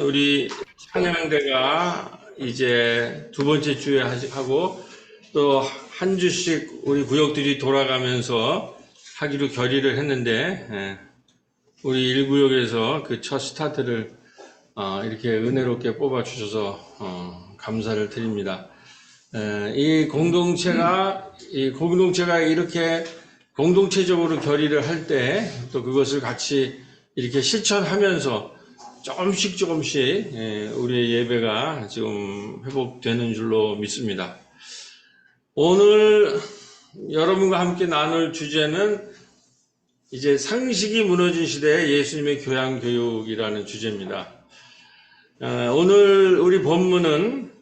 우리 찬양대가 이제 두 번째 주에 하고 또 한 주씩 우리 구역들이 돌아가면서 하기로 결의를 했는데, 우리 1구역에서 그 첫 스타트를 이렇게 은혜롭게 뽑아주셔서 감사를 드립니다. 이 공동체가 이렇게 공동체적으로 결의를 할 때 또 그것을 같이 이렇게 실천하면서 조금씩 우리의 예배가 지금 회복되는 줄로 믿습니다. 오늘 여러분과 함께 나눌 주제는 이제 상식이 무너진 시대의 예수님의 교양 교육이라는 주제입니다. 오늘 우리 본문은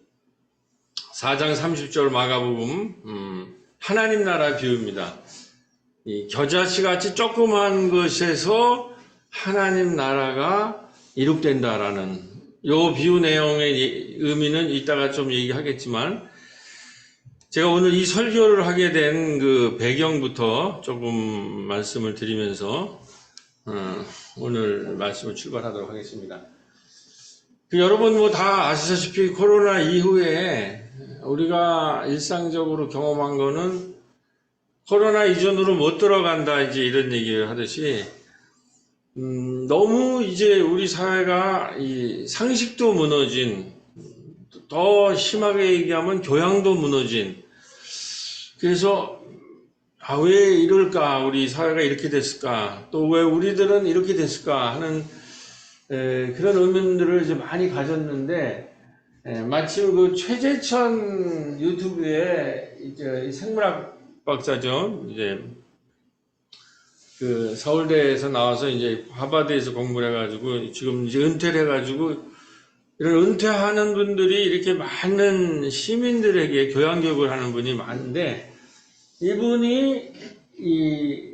4장 30절 마가복음 하나님 나라 비유입니다. 이 겨자씨 같이 조그만 것에서 하나님 나라가 이룩된다라는 요 비유 내용의 의미는 이따가 좀 얘기하겠지만, 제가 오늘 이 설교를 하게 된 그 배경부터 조금 말씀을 드리면서 오늘 말씀을 출발하도록 하겠습니다. 여러분 뭐 다 아시다시피 코로나 이후에 우리가 일상적으로 경험한 거는 코로나 이전으로 못 들어간다 이제 이런 얘기를 하듯이 너무 이제 우리 사회가 이 상식도 무너진, 더 심하게 얘기하면 교양도 무너진, 그래서 왜 이럴까, 우리 사회가 이렇게 됐을까, 또 왜 우리들은 이렇게 됐을까 하는 그런 의문들을 이제 많이 가졌는데, 마침 그 최재천 유튜브에 이제 생물학 박사죠, 이제 그 서울대에서 나와서 이제 하버드에서 공부를 해가지고 지금 이제 은퇴를 해가지고, 이런 은퇴하는 분들이 이렇게 많은 시민들에게 교양교육을 하는 분이 많은데, 이분이 이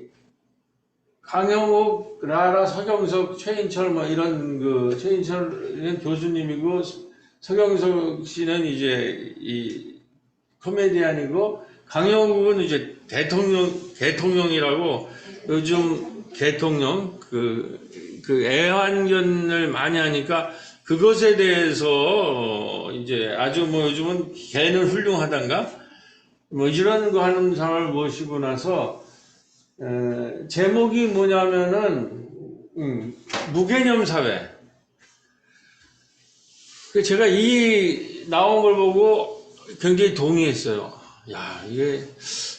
강영욱, 라라, 서경석, 최인철 뭐 이런 최인철은 교수님이고 서경석 씨는 이제 이 코미디언이고, 강영욱은 이제 대통령이라고 요즘 대통령 그 애완견을 많이 하니까 그것에 대해서 이제 아주 뭐 요즘은 개는 훌륭하단가 뭐 이런 거 하는 사람을 모시고 나서 제목이 뭐냐면은 무개념 사회. 제가 이 나온 걸 보고 굉장히 동의했어요. 야, 이게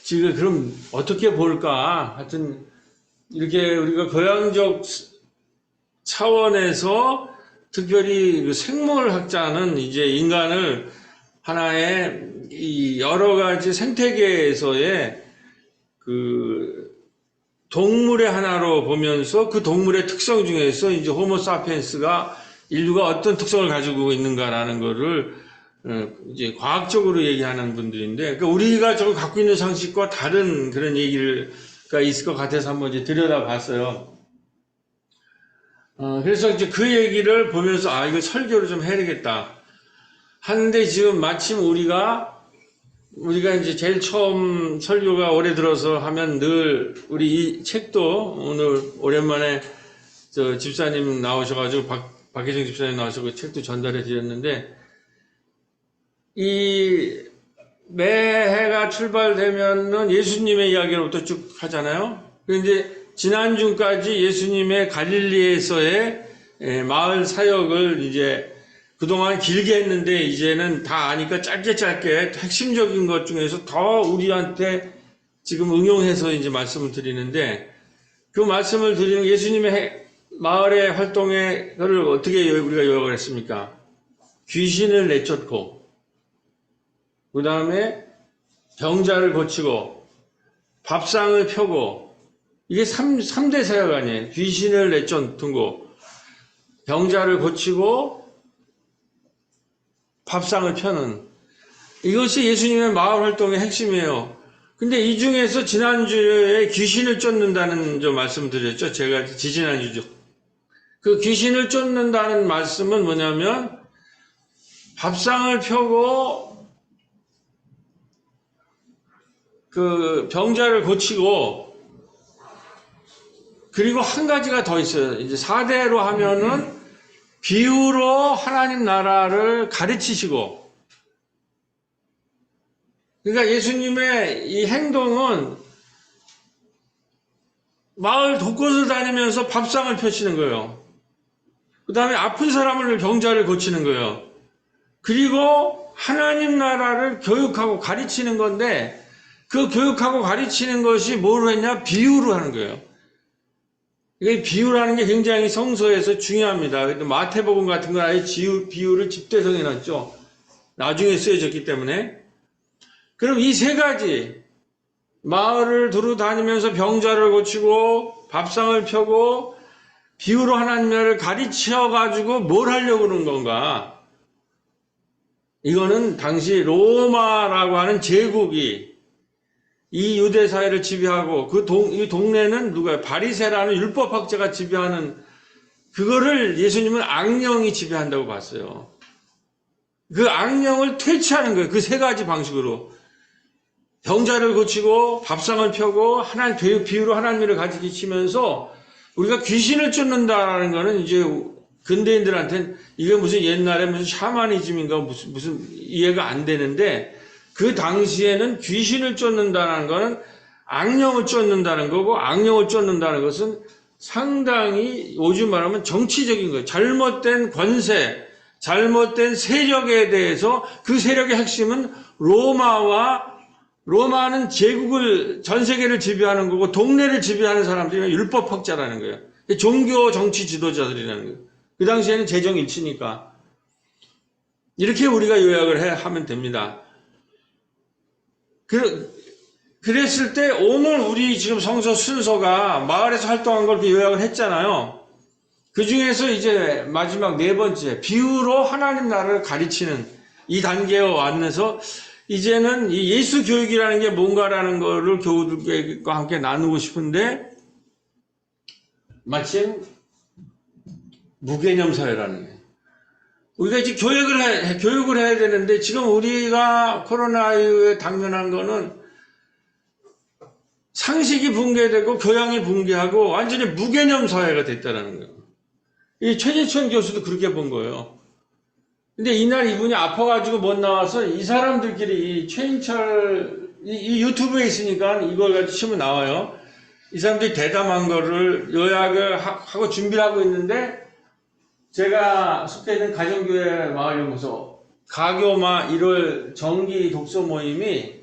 지금 그럼 어떻게 볼까? 하여튼 이렇게 우리가 교양적 차원에서 특별히 그 생물학자는 이제 인간을 하나의 이 여러 가지 생태계에서의 그 동물의 하나로 보면서 그 동물의 특성 중에서 이제 호모사피엔스가 인류가 어떤 특성을 가지고 있는가라는 거를 이제 과학적으로 얘기하는 분들인데, 그러니까 우리가 저거 갖고 있는 상식과 다른 그런 얘기가 있을 것 같아서 한번 이제 들여다봤어요. 그래서 이제 그 얘기를 보면서 이거 설교를 좀 해야 되겠다 하는데, 지금 마침 우리가 이제 제일 처음 설교가 올해 들어서 하면 늘 우리 이 책도 오늘 오랜만에 저 집사님 나오셔가지고 박혜정 집사님 나오셔서 책도 전달해 드렸는데, 이 매해가 출발되면은 예수님의 이야기로부터 쭉 하잖아요. 그런데 지난주까지 예수님의 갈릴리에서의 마을 사역을 이제 그동안 길게 했는데, 이제는 다 아니까 짧게 핵심적인 것 중에서 더 우리한테 지금 응용해서 이제 말씀을 드리는데, 그 말씀을 드리는 예수님의 마을의 활동을 어떻게 우리가 요약을 했습니까? 귀신을 내쫓고, 그 다음에 병자를 고치고, 밥상을 펴고, 이게 3대 사역 아니에요. 귀신을 내쫓고, 병자를 고치고, 밥상을 펴는, 이것이 예수님의 마을 활동의 핵심이에요. 근데 이 중에서 지난주에 귀신을 쫓는다는 좀 말씀드렸죠. 제가 지지난주죠. 그 귀신을 쫓는다는 말씀은 뭐냐면, 밥상을 펴고 그 병자를 고치고, 그리고 한 가지가 더 있어요. 이제 4대로 하면은 비유로 하나님 나라를 가르치시고, 그러니까 예수님의 이 행동은 마을 곳곳을 다니면서 밥상을 펴시는 거예요. 그 다음에 아픈 사람을 병자를 고치는 거예요. 그리고 하나님 나라를 교육하고 가르치는 건데, 그 교육하고 가르치는 것이 뭐로 했냐? 비유로 하는 거예요. 이게 비유라는 게 굉장히 성서에서 중요합니다. 마태복음 같은 건 아예 비유를 집대성해 놨죠. 나중에 쓰여졌기 때문에. 그럼 이 세 가지, 마을을 두루 다니면서 병자를 고치고 밥상을 펴고 비유로 하나님 나라를 가르쳐가지고 뭘 하려고 그러는 건가? 이거는 당시 로마라고 하는 제국이 이 유대 사회를 지배하고 이 동네는 누가요? 바리새라는 율법학자가 지배하는, 그거를 예수님은 악령이 지배한다고 봤어요. 그 악령을 퇴치하는 거예요. 그 세 가지 방식으로. 병자를 고치고 밥상을 펴고 비유로 하나님을 가르치면서 우리가 귀신을 쫓는다라는 거는 이제 근대인들한테는 이게 무슨 옛날에 무슨 샤머니즘인가 무슨 이해가 안 되는데, 그 당시에는 귀신을 쫓는다는 거는 악령을 쫓는다는 거고, 악령을 쫓는다는 것은 상당히 요즘 말하면 정치적인 거예요. 잘못된 권세, 잘못된 세력에 대해서, 그 세력의 핵심은 로마는 제국을, 전 세계를 지배하는 거고 동네를 지배하는 사람들이 율법학자라는 거예요. 종교 정치 지도자들이라는 거예요. 그 당시에는 재정일치니까. 이렇게 우리가 요약을 하면 됩니다. 그랬을 때 오늘 우리 지금 성서 순서가 마을에서 활동한 걸 요약을 했잖아요. 그 중에서 이제 마지막 네 번째, 비유로 하나님 나라를 가르치는 이 단계에 왔면서 이제는 이 예수 교육이라는 게 뭔가라는 거를 교우들과 함께 나누고 싶은데, 마침 무개념 사회라는 게. 우리가 이제 교육을 해야 되는데, 지금 우리가 코로나 이후에 당면한 거는 상식이 붕괴되고 교양이 붕괴하고 완전히 무개념 사회가 됐다는 거예요. 이 최진천 교수도 그렇게 본 거예요. 근데 이날 이분이 아파가지고 못 나와서 이 사람들끼리 이 최인철, 이 유튜브에 있으니까 이걸 가지고 치면 나와요. 이 사람들이 대담한 거를 요약을 하고 준비를 하고 있는데, 제가 속해 있는 가정교회 마을연구소 가교마 1월 정기 독서 모임이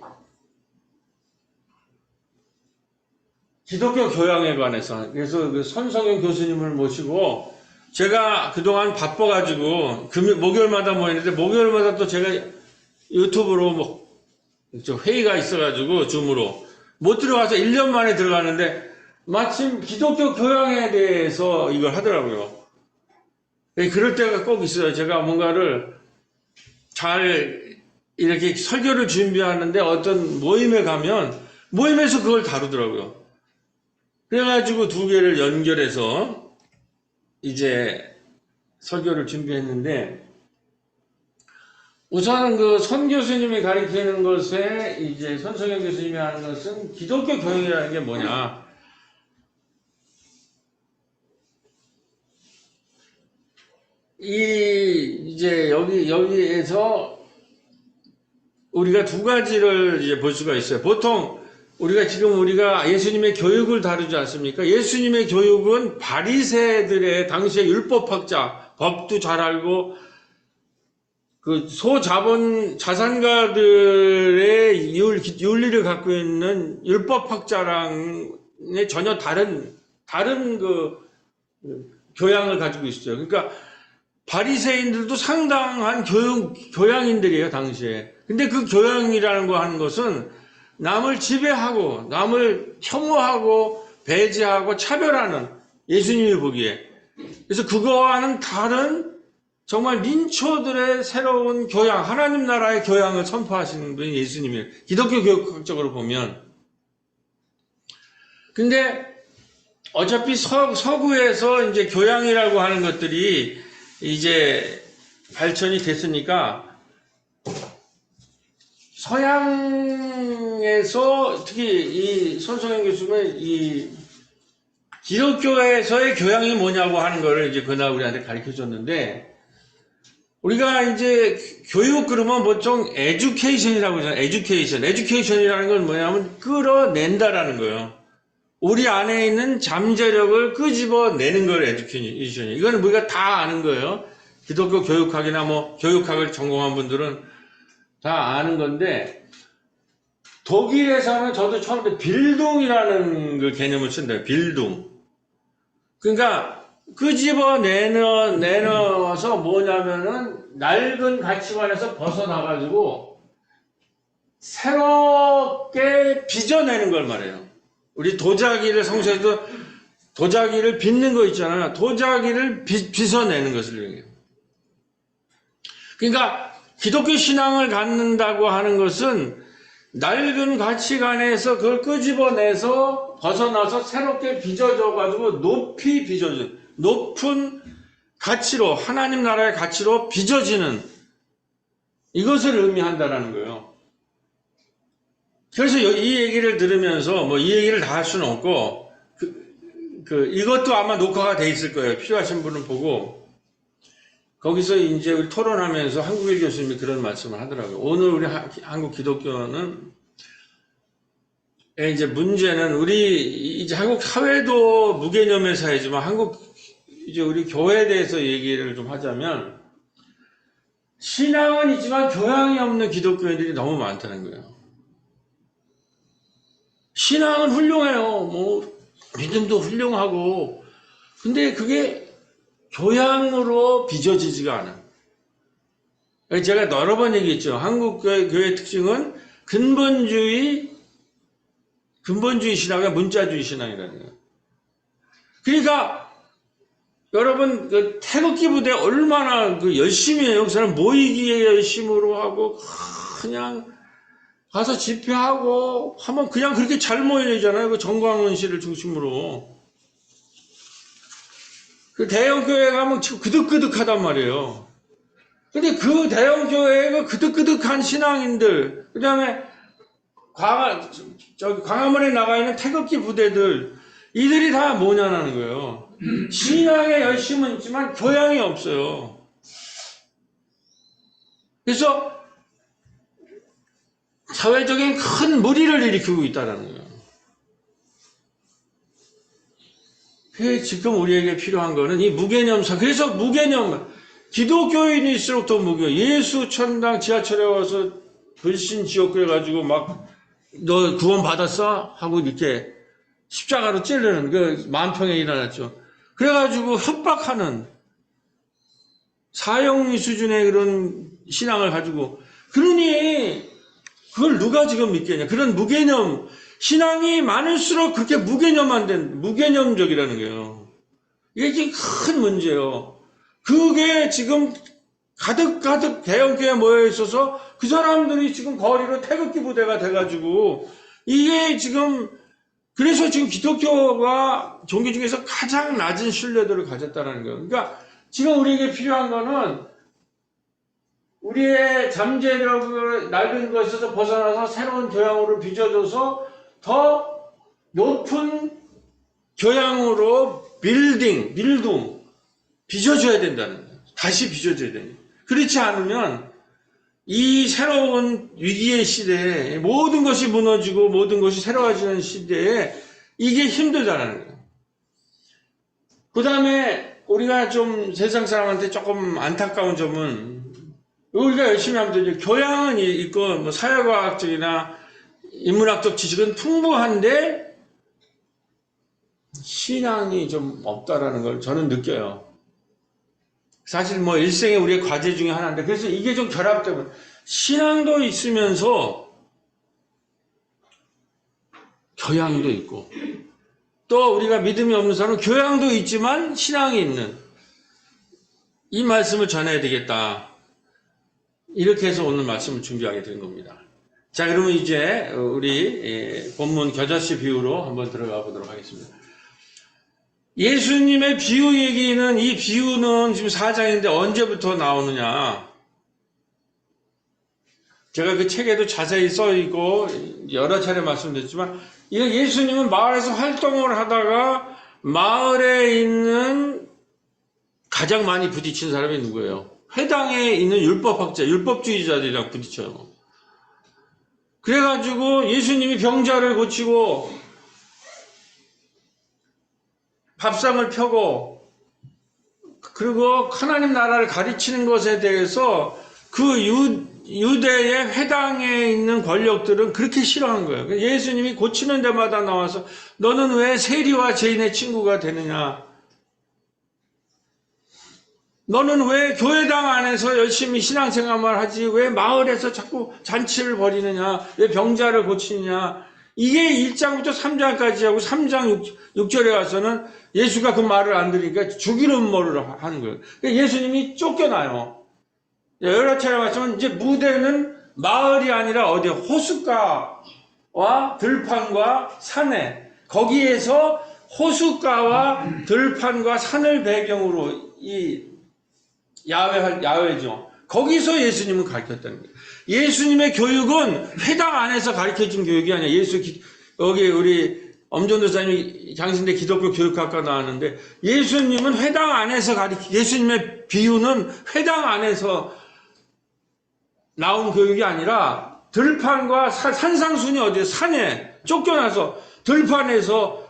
기독교 교양에 관해서, 그래서 그 손성현 교수님을 모시고, 제가 그동안 바빠가지고 목요일마다 모였는데, 목요일마다 또 제가 유튜브로 회의가 있어가지고 줌으로 못 들어가서 1년 만에 들어가는데, 마침 기독교 교양에 대해서 이걸 하더라고요. 그럴 때가 꼭 있어요. 제가 뭔가를 잘 이렇게 설교를 준비하는데 어떤 모임에 가면 모임에서 그걸 다루더라고요. 그래가지고 두 개를 연결해서 이제 설교를 준비했는데, 우선 그 선 교수님이 가르치는 것에 이제 손성현 교수님이 하는 것은 기독교 교양이라는 게 뭐냐. 이제 여기에서 우리가 두 가지를 이제 볼 수가 있어요. 보통 우리가 예수님의 교육을 다루지 않습니까? 예수님의 교육은 바리새들의 당시의 율법학자, 법도 잘 알고 그 자산가들의 윤리를 갖고 있는 율법학자랑의 전혀 다른 그 교양을 가지고 있어요. 그러니까 바리새인들도 상당한 교양인들이에요, 당시에. 근데 그 교양이라는 거 하는 것은 남을 지배하고, 남을 혐오하고, 배제하고, 차별하는, 예수님이 보기에. 그래서 그거와는 다른 정말 민초들의 새로운 교양, 하나님 나라의 교양을 선포하시는 분이 예수님이에요. 기독교 교육학적으로 보면. 근데 어차피 서구에서 이제 교양이라고 하는 것들이 이제 발전이 됐으니까, 서양에서 특히 이 손성현 교수는 이 기독교에서의 교양이 뭐냐고 하는 거를 이제 그날 우리한테 가르쳐 줬는데, 우리가 이제 교육 그러면 보통 에듀케이션이라고 하잖아요. 에듀케이션. 에듀케이션이라는 건 뭐냐면 끌어낸다라는 거예요. 우리 안에 있는 잠재력을 끄집어내는 걸 에듀케이션이에요. 이거는 우리가 다 아는 거예요. 기독교 교육학이나 뭐 교육학을 전공한 분들은 다 아는 건데, 독일에서는 저도 처음에 빌둥이라는 그 개념을 쓴대요. 빌둥. 그러니까 내놓아서 뭐냐면은 낡은 가치관에서 벗어나가지고 새롭게 빚어내는 걸 말해요. 우리 도자기를 성서에도 도자기를 빚는 거 있잖아요. 도자기를 빚어내는 것을 얘기해요. 그러니까 기독교 신앙을 갖는다고 하는 것은 낡은 가치관에서 그걸 끄집어내서 벗어나서 새롭게 빚어져가지고 높이 빚어져, 높은 가치로, 하나님 나라의 가치로 빚어지는 이것을 의미한다라는 거예요. 그래서 이 얘기를 들으면서 뭐 이 얘기를 다 할 수는 없고, 이것도 아마 녹화가 돼 있을 거예요. 필요하신 분은 보고. 거기서 이제 우리 토론하면서 한국일 교수님이 그런 말씀을 하더라고요. 오늘 우리 한국 기독교는 이제 문제는 우리 이제 한국 사회도 무개념의 사회지만 이제 우리 교회에 대해서 얘기를 좀 하자면 신앙은 있지만 교양이 없는 기독교인들이 너무 많다는 거예요. 신앙은 훌륭해요. 뭐 믿음도 훌륭하고 근데 그게 교양으로 빚어지지가 않아. 제가 여러 번 얘기했죠. 한국 교회의 특징은 근본주의 신앙과 문자주의 신앙이라는 거예요. 그러니까 여러분 그 태극기 부대 얼마나 열심히 해요. 그 사람 모이기에 열심으로 하고 그냥 가서 집회하고 하면 그냥 그렇게 잘 모이잖아요. 그 정광훈 씨를 중심으로. 그 대형교회 가면 지금 그득그득하단 말이에요. 근데 그 대형교회에 그 그득그득한 신앙인들, 그 다음에 광화문에 나가 있는 태극기 부대들, 이들이 다 뭐냐는 거예요. 신앙에 열심은 있지만 교양이 없어요. 그래서 사회적인 큰 무리를 일으키고 있다는 거예요. 지금 우리에게 필요한 거는 이 무개념사. 그래서 무개념, 기독교인일수록 더 무개념. 예수 천당 지하철에 와서 불신 지옥 그래가지고 막 너 구원 받았어? 하고 이렇게 십자가로 찌르는 그 만평에 일어났죠. 그래가지고 협박하는 사형리 수준의 그런 신앙을 가지고 그러니 그걸 누가 지금 믿겠냐. 그런 무개념 신앙이 많을수록 그렇게 무개념적이라는 거예요. 이게 지금 큰 문제예요. 그게 지금 가득 대형교회에 모여 있어서 그 사람들이 지금 거리로 태극기 부대가 돼가지고 이게 지금 그래서 지금 기독교가 종교 중에서 가장 낮은 신뢰도를 가졌다는 거예요. 그러니까 지금 우리에게 필요한 거는 우리의 잠재력을 낡은 것에서 벗어나서 새로운 교양으로 빚어줘서 더 높은 교양으로 빌딩, 빚어줘야 된다는 거예요. 다시 빚어줘야 됩니다. 그렇지 않으면 이 새로운 위기의 시대에 모든 것이 무너지고 모든 것이 새로워지는 시대에 이게 힘들다는 거예요. 그 다음에 우리가 좀 세상 사람한테 조금 안타까운 점은 우리가 열심히 하면 되죠. 교양은 있고 뭐 사회과학적이나 인문학적 지식은 풍부한데 신앙이 좀 없다라는 걸 저는 느껴요. 사실 뭐 일생에 우리의 과제 중에 하나인데 그래서 이게 좀 결합되면 신앙도 있으면서 교양도 있고 또 우리가 믿음이 없는 사람은 교양도 있지만 신앙이 있는 이 말씀을 전해야 되겠다. 이렇게 해서 오늘 말씀을 준비하게 된 겁니다. 자, 그러면 이제 우리 본문 겨자씨 비유로 한번 들어가 보도록 하겠습니다. 예수님의 비유 얘기는 이 비유는 지금 4장인데 언제부터 나오느냐? 제가 그 책에도 자세히 써 있고 여러 차례 말씀드렸지만 이거 예수님은 마을에서 활동을 하다가 마을에 있는 가장 많이 부딪힌 사람이 누구예요? 회당에 있는 율법학자, 율법주의자들이랑 부딪혀요. 그래가지고 예수님이 병자를 고치고 밥상을 펴고 그리고 하나님 나라를 가르치는 것에 대해서 그 유대의 회당에 있는 권력들은 그렇게 싫어한 거예요. 예수님이 고치는 데마다 나와서 너는 왜 세리와 죄인의 친구가 되느냐? 너는 왜 교회당 안에서 열심히 신앙생활만 하지 왜 마을에서 자꾸 잔치를 벌이느냐? 왜 병자를 고치느냐? 이게 1장부터 3장까지 하고 3장 6절에 와서는 예수가 그 말을 안 들으니까 죽이는 음모를 하는 거예요. 예수님이 쫓겨나요. 여러 차례 말씀은 이제 무대는 마을이 아니라 어디 호숫가와 들판과 산에 거기에서 호숫가와 들판과 산을 배경으로 이 야외죠. 거기서 예수님은 가르쳤다는 거예요. 예수님의 교육은 회당 안에서 가르쳐준 교육이 아니야. 여기 우리 엄전도사님이 장신대 기독교 교육학과 나왔는데 예수님은 회당 안에서 예수님의 비유는 회당 안에서 나온 교육이 아니라 들판과 산상순이 어디에 산에 쫓겨나서 들판에서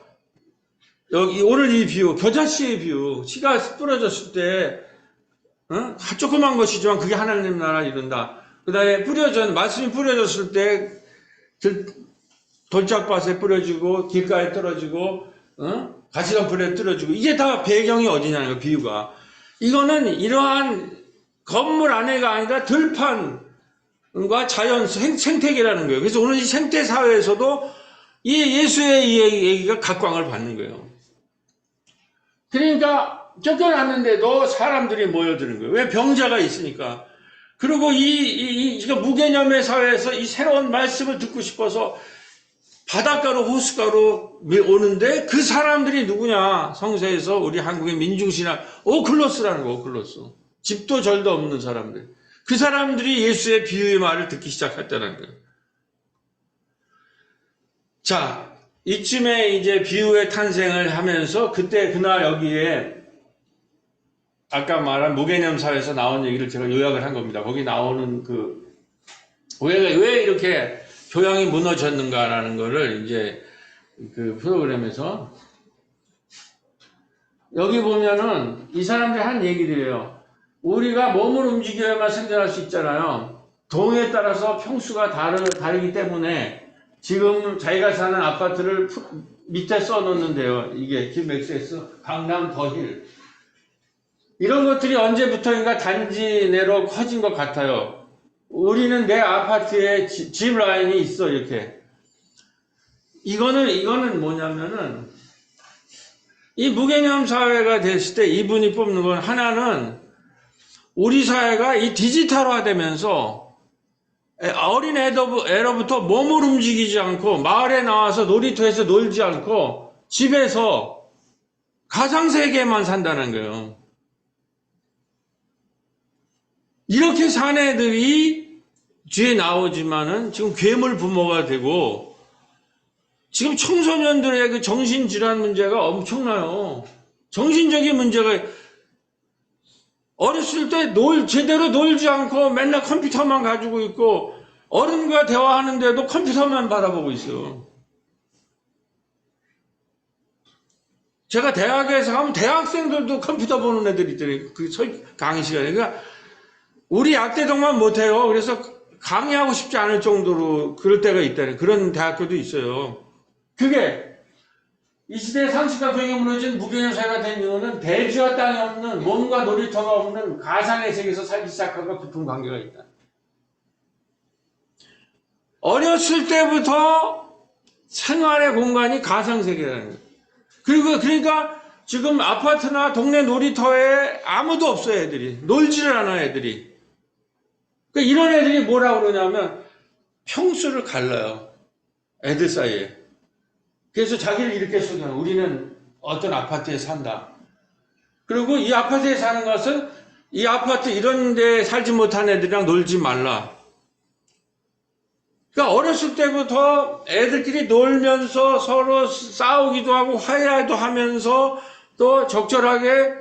여기 오늘 이 비유, 겨자씨의 비유, 씨가 뿌려졌을 때 조그만 것이지만 그게 하나님 나라 이룬다. 그 다음에 말씀이 뿌려졌을 때 돌짝밭에 뿌려지고 길가에 떨어지고 가시덤불에 떨어지고 이게 다 배경이 어디냐는 거예요. 비유가. 이거는 이러한 건물 안에가 아니라 들판과 자연 생태계라는 거예요. 그래서 오늘 이 생태 사회에서도 이 예수의 얘기가 각광을 받는 거예요. 그러니까 쫓겨났는데도 사람들이 모여드는 거예요. 왜? 병자가 있으니까. 그리고 무개념의 사회에서 이 새로운 말씀을 듣고 싶어서 바닷가로 호숫가로 오는데 그 사람들이 누구냐? 성서에서 우리 한국의 민중신학 오클로스라는 거, 오클로스. 집도 절도 없는 사람들. 그 사람들이 예수의 비유의 말을 듣기 시작했다는 거예요. 자, 이쯤에 이제 비유의 탄생을 하면서 그날 여기에 아까 말한 무개념 사회에서 나온 얘기를 제가 요약을 한 겁니다. 거기 나오는 왜 이렇게 교양이 무너졌는가라는 거를 이제 그 프로그램에서 여기 보면은 이 사람들이 한 얘기들이에요. 우리가 몸을 움직여야만 생존할 수 있잖아요. 동에 따라서 평수가 다르기 때문에 지금 자기가 사는 아파트를 밑에 써놓는데요. 이게 김맥스에서 강남 더힐. 이런 것들이 언제부터인가 단지 내로 커진 것 같아요. 우리는 내 아파트에 집 라인이 있어, 이렇게. 이거는 뭐냐면은, 이 무개념 사회가 됐을 때 이분이 뽑는 건 하나는 우리 사회가 이 디지털화 되면서 어린 애로부터 몸을 움직이지 않고 마을에 나와서 놀이터에서 놀지 않고 집에서 가상세계만 산다는 거예요. 이렇게 산 애들이 뒤에 나오지만은 지금 괴물 부모가 되고 지금 청소년들의 그 정신질환 문제가 엄청나요. 정신적인 문제가 어렸을 때 제대로 놀지 않고 맨날 컴퓨터만 가지고 있고 어른과 대화하는데도 컴퓨터만 바라보고 있어요. 제가 대학에서 하면 대학생들도 컴퓨터 보는 애들이 있더라고요. 강의 시간에. 그러니까 우리 약대동만 못해요. 그래서 강의하고 싶지 않을 정도로 그럴 때가 있다는 그런 대학교도 있어요. 그게 이 시대의 상식과 교양이 무너진 무개념 사회가 된 이유는 대지와 땅이 없는 몸과 놀이터가 없는 가상의 세계에서 살기 시작하고 깊은 관계가 있다. 어렸을 때부터 생활의 공간이 가상세계라는 거예요. 그러니까 지금 아파트나 동네 놀이터에 아무도 없어요, 애들이. 놀지를 않아요, 애들이. 그러니까 이런 애들이 뭐라고 그러냐면 평수를 갈라요. 애들 사이에. 그래서 자기를 이렇게 소개해요. 우리는 어떤 아파트에 산다. 그리고 이 아파트에 사는 것은 이 아파트 이런 데 살지 못한 애들이랑 놀지 말라. 그러니까 어렸을 때부터 애들끼리 놀면서 서로 싸우기도 하고 화해도 하면서 또 적절하게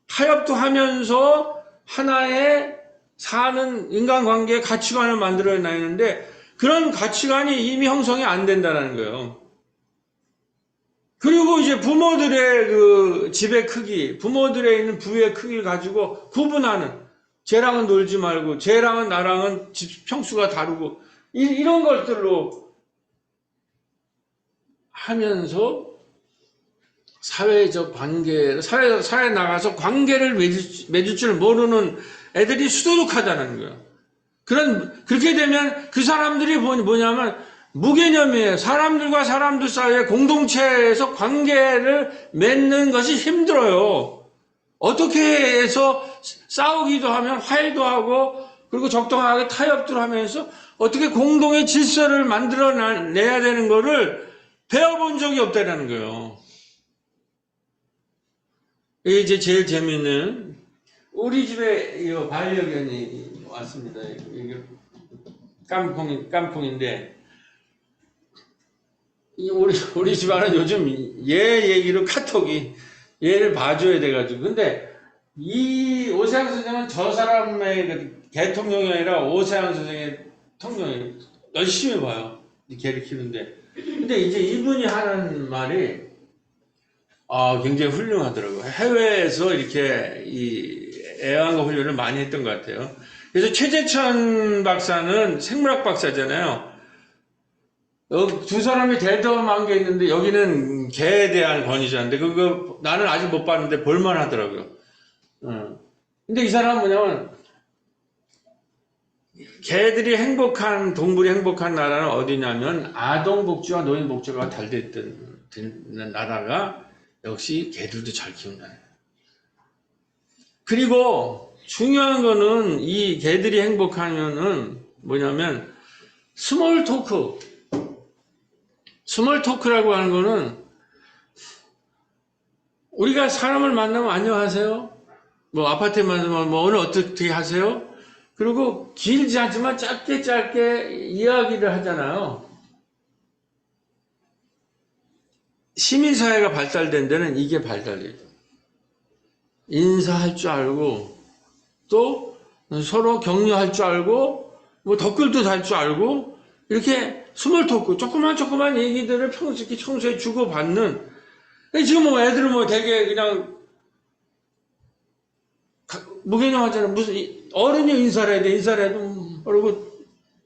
타협도 하면서 하나의 사는 인간관계의 가치관을 만들어 놔야하는데 그런 가치관이 이미 형성이 안 된다는 거예요. 그리고 이제 부모들의 그 집의 크기, 부모들의 있는 부의 크기를 가지고 구분하는, 쟤랑은 놀지 말고 쟤랑은 나랑은 집 평수가 다르고 이런 것들로 하면서 사회적 관계, 사회에 나가서 관계를 맺을 줄 모르는 애들이 수두룩하다는 거예요. 그렇게 되면 그 사람들이 뭐냐면 무개념이에요. 사람들과 사람들 사이에 공동체에서 관계를 맺는 것이 힘들어요. 어떻게 해서 싸우기도 하면 화해도 하고 그리고 적당하게 타협도 하면서 어떻게 공동의 질서를 만들어내야 되는 거를 배워본 적이 없다는 거예요. 이게 이제 제일 재미있는 우리 집에 이 반려견이 왔습니다. 이게 깜풍인데 우리 집안은 요즘 얘 얘기로 카톡이 얘를 봐줘야 돼가지고 근데 이 오세영 선생은 저 사람의 그 개통령이 아니라 오세영 선생의 통령이 열심히 봐요. 이 개를 키우는데 근데 이제 이분이 하는 말이 굉장히 훌륭하더라고요. 해외에서 이렇게 이 애완과 훈련을 많이 했던 것 같아요. 그래서 최재천 박사는 생물학 박사잖아요. 두 사람이 대담한 게 있는데 여기는 개에 대한 권위자인데 그거 나는 아직 못 봤는데 볼만 하더라고요. 근데 이 사람은 뭐냐면 개들이 행복한 동물이 행복한 나라는 어디냐면 아동복지와 노인복지가 잘 됐던 나라가 역시 개들도 잘 키운다. 그리고 중요한 거는 이 개들이 행복하면은 뭐냐면 스몰 토크라고 하는 거는 우리가 사람을 만나면 안녕하세요. 뭐 아파트에 만나면 뭐 오늘 어떻게 하세요? 그리고 길지 않지만 짧게 이야기를 하잖아요. 시민사회가 발달된 데는 이게 발달돼요. 인사할 줄 알고 또 서로 격려할 줄 알고 뭐 댓글도 달 줄 알고 이렇게 스몰 토크 조그만 얘기들을 평소에 주고받는 지금 뭐 애들은 뭐 되게 그냥 무개념하잖아요. 무슨 어른이 인사를 해야 돼. 인사를 해도 그러고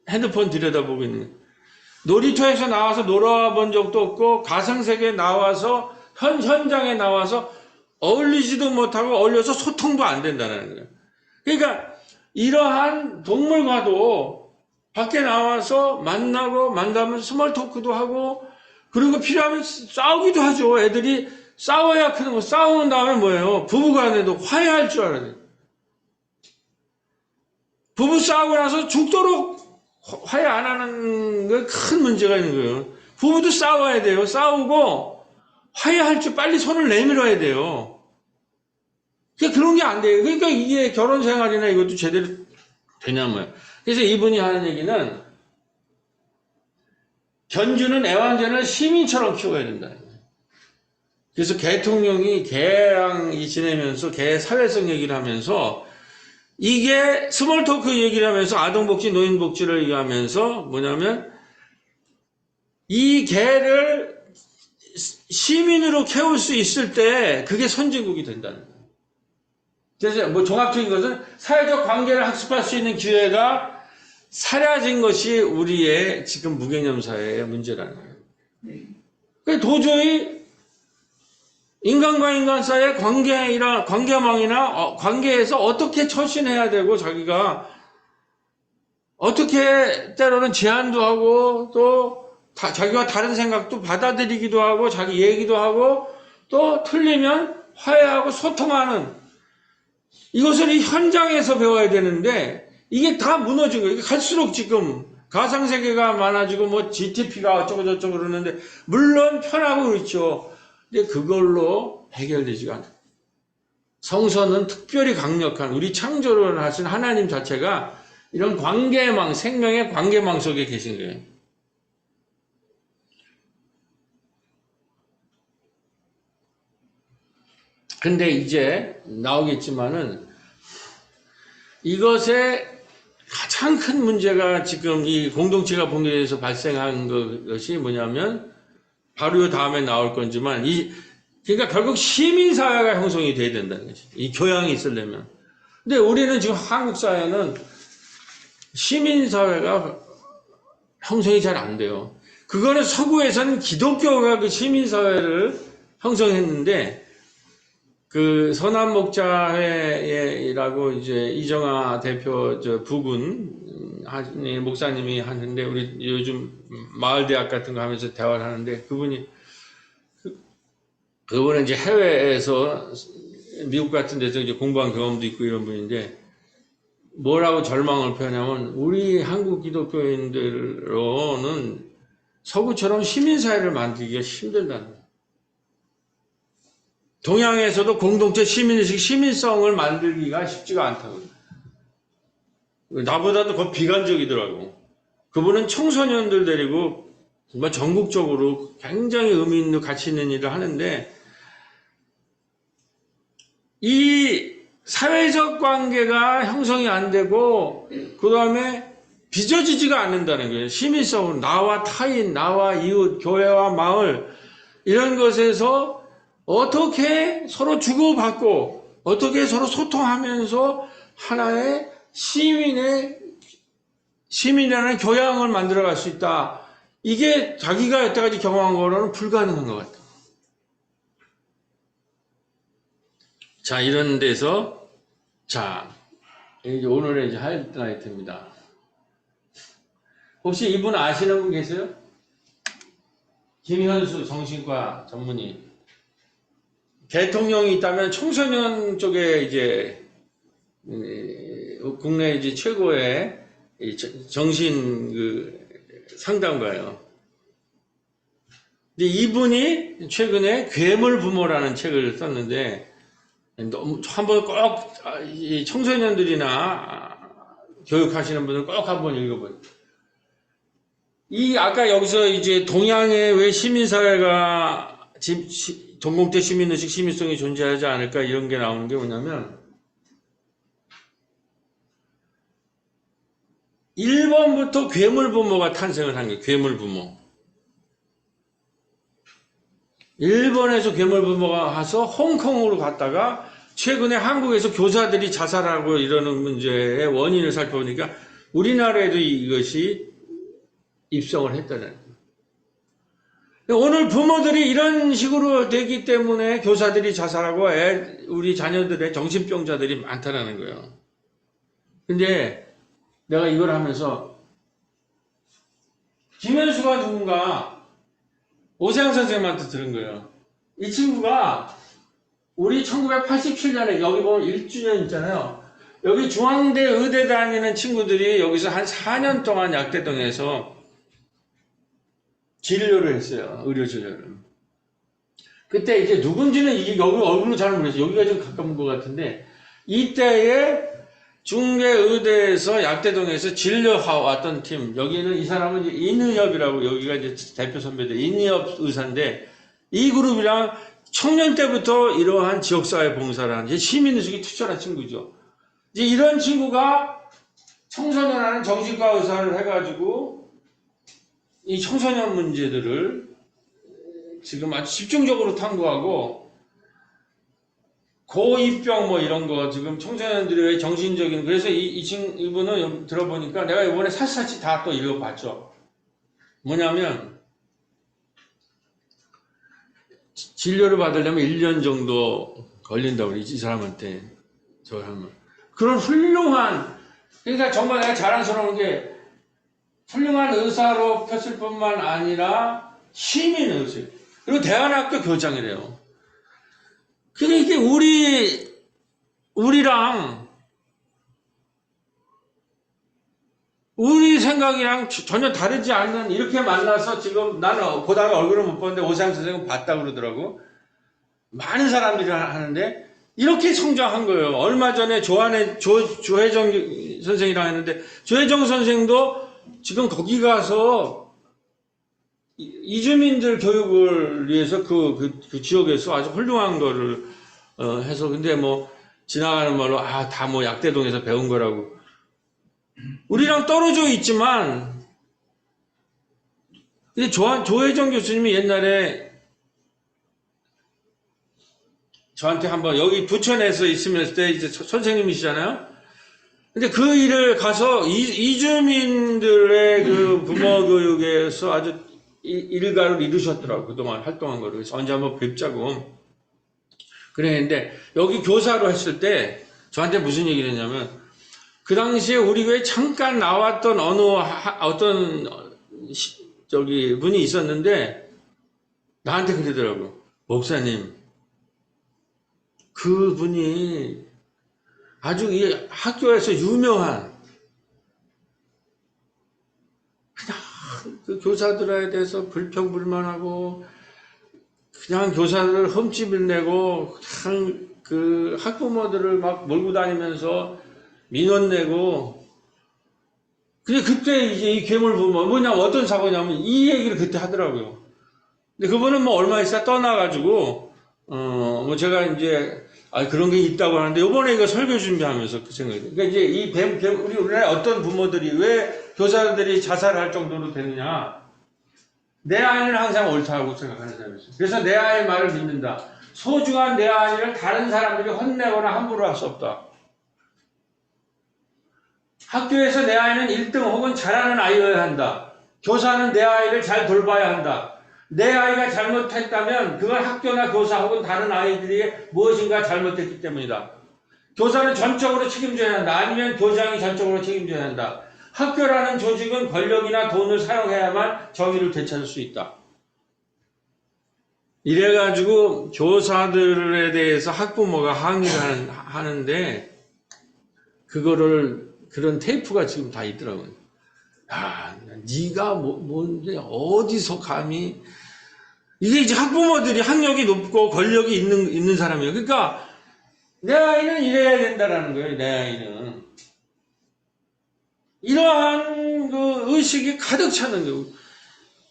핸드폰 들여다보고 있는 거예요. 놀이터에서 나와서 놀아본 적도 없고 가상세계에 나와서 현장에 나와서 어울리지도 못하고 어울려서 소통도 안 된다는 거예요. 그러니까 이러한 동물과도 밖에 나와서 만나면 스몰 토크도 하고 그리고 필요하면 싸우기도 하죠. 애들이 싸워야 크는 거. 싸우는 다음에 뭐예요? 부부간에도 화해할 줄 알아야 돼요. 부부 싸우고 나서 죽도록 화해 안 하는 게 큰 문제가 있는 거예요. 부부도 싸워야 돼요. 싸우고 화해할 줄 빨리 손을 내밀어야 돼요. 그런 게 안 돼요. 그러니까 이게 결혼 생활이나 이것도 제대로 되냐고요. 그래서 이분이 하는 얘기는 견주는 애완견을 시민처럼 키워야 된다. 그래서 개통령이 개랑 지내면서 개 사회성 얘기를 하면서 이게 스몰 토크 얘기를 하면서 아동복지, 노인복지를 얘기하면서 뭐냐면 이 개를 시민으로 키울 수 있을 때 그게 선진국이 된다는 거예요. 그래서 뭐 종합적인 것은 사회적 관계를 학습할 수 있는 기회가 사라진 것이 우리의 지금 무개념 사회의 문제라는 거예요. 그러니까 도저히 인간과 인간 사이의 관계망이나 관계에서 어떻게 처신해야 되고 자기가 어떻게 때로는 제안도 하고 또 자기가 다른 생각도 받아들이기도 하고 자기 얘기도 하고 또 틀리면 화해하고 소통하는 이것을 이 현장에서 배워야 되는데 이게 다 무너진 거예요. 갈수록 지금 가상세계가 많아지고 뭐 GTP가 어쩌고저쩌고 그러는데 물론 편하고 그렇죠. 근데 그걸로 해결되지가 않아요. 성서는 특별히 강력한 우리 창조를 하신 하나님 자체가 이런 관계망, 생명의 관계망 속에 계신 거예요. 근데 이제 나오겠지만은 이것의 가장 큰 문제가 지금 이 공동체가 붕괴돼서 발생한 것이 뭐냐면 바로 이 다음에 나올 건지만 그러니까 결국 시민사회가 형성이 돼야 된다는 거지. 이 교양이 있으려면. 근데 우리는 지금 한국 사회는 시민사회가 형성이 잘 안 돼요. 그거는 서구에서는 기독교가 그 시민사회를 형성했는데 그 선한목자회라고 이제 이정아 대표 부군 목사님이 하는데 우리 요즘 마을대학 같은 거 하면서 대화를 하는데 그분은 이제 해외에서 미국 같은 데서 이제 공부한 경험도 있고 이런 분인데 뭐라고 절망을 표하냐면 우리 한국 기독교인들로는 서구처럼 시민사회를 만들기가 힘들다는 거예요. 동양에서도 공동체 시민의식, 시민성을 만들기가 쉽지가 않다고. 나보다도 더 비관적이더라고. 그분은 청소년들 데리고 정말 전국적으로 굉장히 의미 있는 가치 있는 일을 하는데 이 사회적 관계가 형성이 안 되고 그 다음에 빚어지지가 않는다는 거예요. 시민성은 나와 타인, 나와 이웃, 교회와 마을 이런 것에서 어떻게 서로 주고받고 어떻게 서로 소통하면서 하나의 시민이라는 교양을 만들어갈 수 있다. 이게 자기가 여태까지 경험한 거로는 불가능한 것 같다. 자, 이런 데서 이제 오늘의 이제 하이라이트입니다. 혹시 이분 아시는 분 계세요? 김현수 정신과 전문의. 대통령이 있다면 청소년 쪽에 이제 국내 이제 최고의 정신 상담가예요. 근데 이분이 최근에 괴물 부모라는 책을 썼는데 한번 꼭 청소년들이나 교육하시는 분들 꼭 한번 읽어보세요. 아까 여기서 이제 동양의 왜 시민사회가 동공태 시민의식, 시민성이 존재하지 않을까 이런 게 나오는 게 뭐냐면 1번부터 괴물 부모가 탄생을 한 거예요. 괴물 부모. 일본에서 괴물 부모가 와서 홍콩으로 갔다가 최근에 한국에서 교사들이 자살하고 이러는 문제의 원인을 살펴보니까 우리나라에도 이것이 입성을 했다는 거예요. 오늘 부모들이 이런 식으로 되기 때문에 교사들이 자살하고 우리 자녀들의 정신병자들이 많다는 거예요. 근데 내가 이걸 하면서 김현수가 누군가 오세영 선생님한테 들은 거예요. 이 친구가 우리 1987년에 여기 보면 1주년 있잖아요. 여기 중앙대 의대 다니는 친구들이 여기서 한 4년 동안 약대동에서 진료를 했어요. 의료 진료를. 그때 이제 누군지는 이게 여기 얼굴로 잘 모르겠어요. 여기가 좀 가까운 것 같은데 이때에 중계의대에서 약대동에서 진료하고 왔던 팀, 여기는 이 사람은 이제 인의협이라고 여기가 이제 대표 선배들 인의협 의사인데 이 그룹이랑 청년 때부터 이러한 지역사회 봉사를 하는 시민의식이 투철한 친구죠. 이제 이런 친구가 청소년하는 정신과 의사를 해가지고 이 청소년 문제들을 지금 아주 집중적으로 탐구하고 고2병 뭐 이런 거 지금 청소년들의 정신적인 그래서 이분은 들어보니까 내가 이번에 사실같이 다 또 읽어봤죠. 뭐냐면 진료를 받으려면 1년 정도 걸린다고 그러지 이 사람한테 저 사람은 그런 훌륭한 그러니까 정말 내가 자랑스러운 게 훌륭한 의사로 폈을 뿐만 아니라 시민의식 그리고 대안학교 교장이래요. 근데 이게 우리랑 우리 생각이랑 전혀 다르지 않는 이렇게 만나서 지금 나는 보다가 얼굴을 못 봤는데 오세영 선생님 봤다고 그러더라고. 많은 사람들이 하는데 이렇게 성장한 거예요. 얼마 전에 조혜정 선생이랑 했는데 조혜정 선생도 지금 거기 가서 이주민들 교육을 위해서 그 지역에서 아주 훌륭한 거를 해서 근데 뭐 지나가는 말로 다 뭐 약대동에서 배운 거라고 우리랑 떨어져 있지만 근데 조혜정 교수님이 옛날에 저한테 한번 여기 부천에서 있으면서 때 이제 선생님이시잖아요. 근데 그 일을 가서 이주민들의 그 부모 교육에서 아주 일가를 이루셨더라고. 그동안 활동한 거를. 그래서 언제 한번 뵙자고. 그랬는데 여기 교사로 했을 때 저한테 무슨 얘기를 했냐면 그 당시에 우리 교회에 잠깐 나왔던 어떤 분이 있었는데 나한테 그러더라고. 목사님, 그분이 아주 이 학교에서 유명한 그냥 그 교사들에 대해서 불평불만하고 그냥 교사들 흠집을 내고 그냥 그 학부모들을 막 몰고 다니면서 민원 내고 근데 그때 이제 이 괴물 부모 뭐냐면 어떤 사고냐면 이 얘기를 그때 하더라고요. 근데 그분은 뭐 얼마 있다 떠나가지고 뭐 제가 이제 그런 게 있다고 하는데 요번에 이거 설교 준비하면서 그 생각이 그러니까 이제 이 우리나라 어떤 부모들이 왜 교사들이 자살할 정도로 되느냐 내 아이는 항상 옳다고 생각하는 사람이었어요. 그래서 내 아이의 말을 믿는다. 소중한 내 아이를 다른 사람들이 혼내거나 함부로 할 수 없다. 학교에서 내 아이는 1등 혹은 잘하는 아이여야 한다. 교사는 내 아이를 잘 돌봐야 한다. 내 아이가 잘못했다면 그건 학교나 교사 혹은 다른 아이들이 무엇인가 잘못했기 때문이다. 교사는 전적으로 책임져야 한다. 아니면 교장이 전적으로 책임져야 한다. 학교라는 조직은 권력이나 돈을 사용해야만 정의를 되찾을 수 있다. 이래가지고 교사들에 대해서 학부모가 항의를 하는데 그런 테이프가 지금 다 있더라고요. 네가 뭔데 어디서 감히 이게 이제 학부모들이 학력이 높고 권력이 있는 사람이에요. 그러니까 내 아이는 이래야 된다라는 거예요. 내 아이는 이러한 그 의식이 가득 차는 거예요.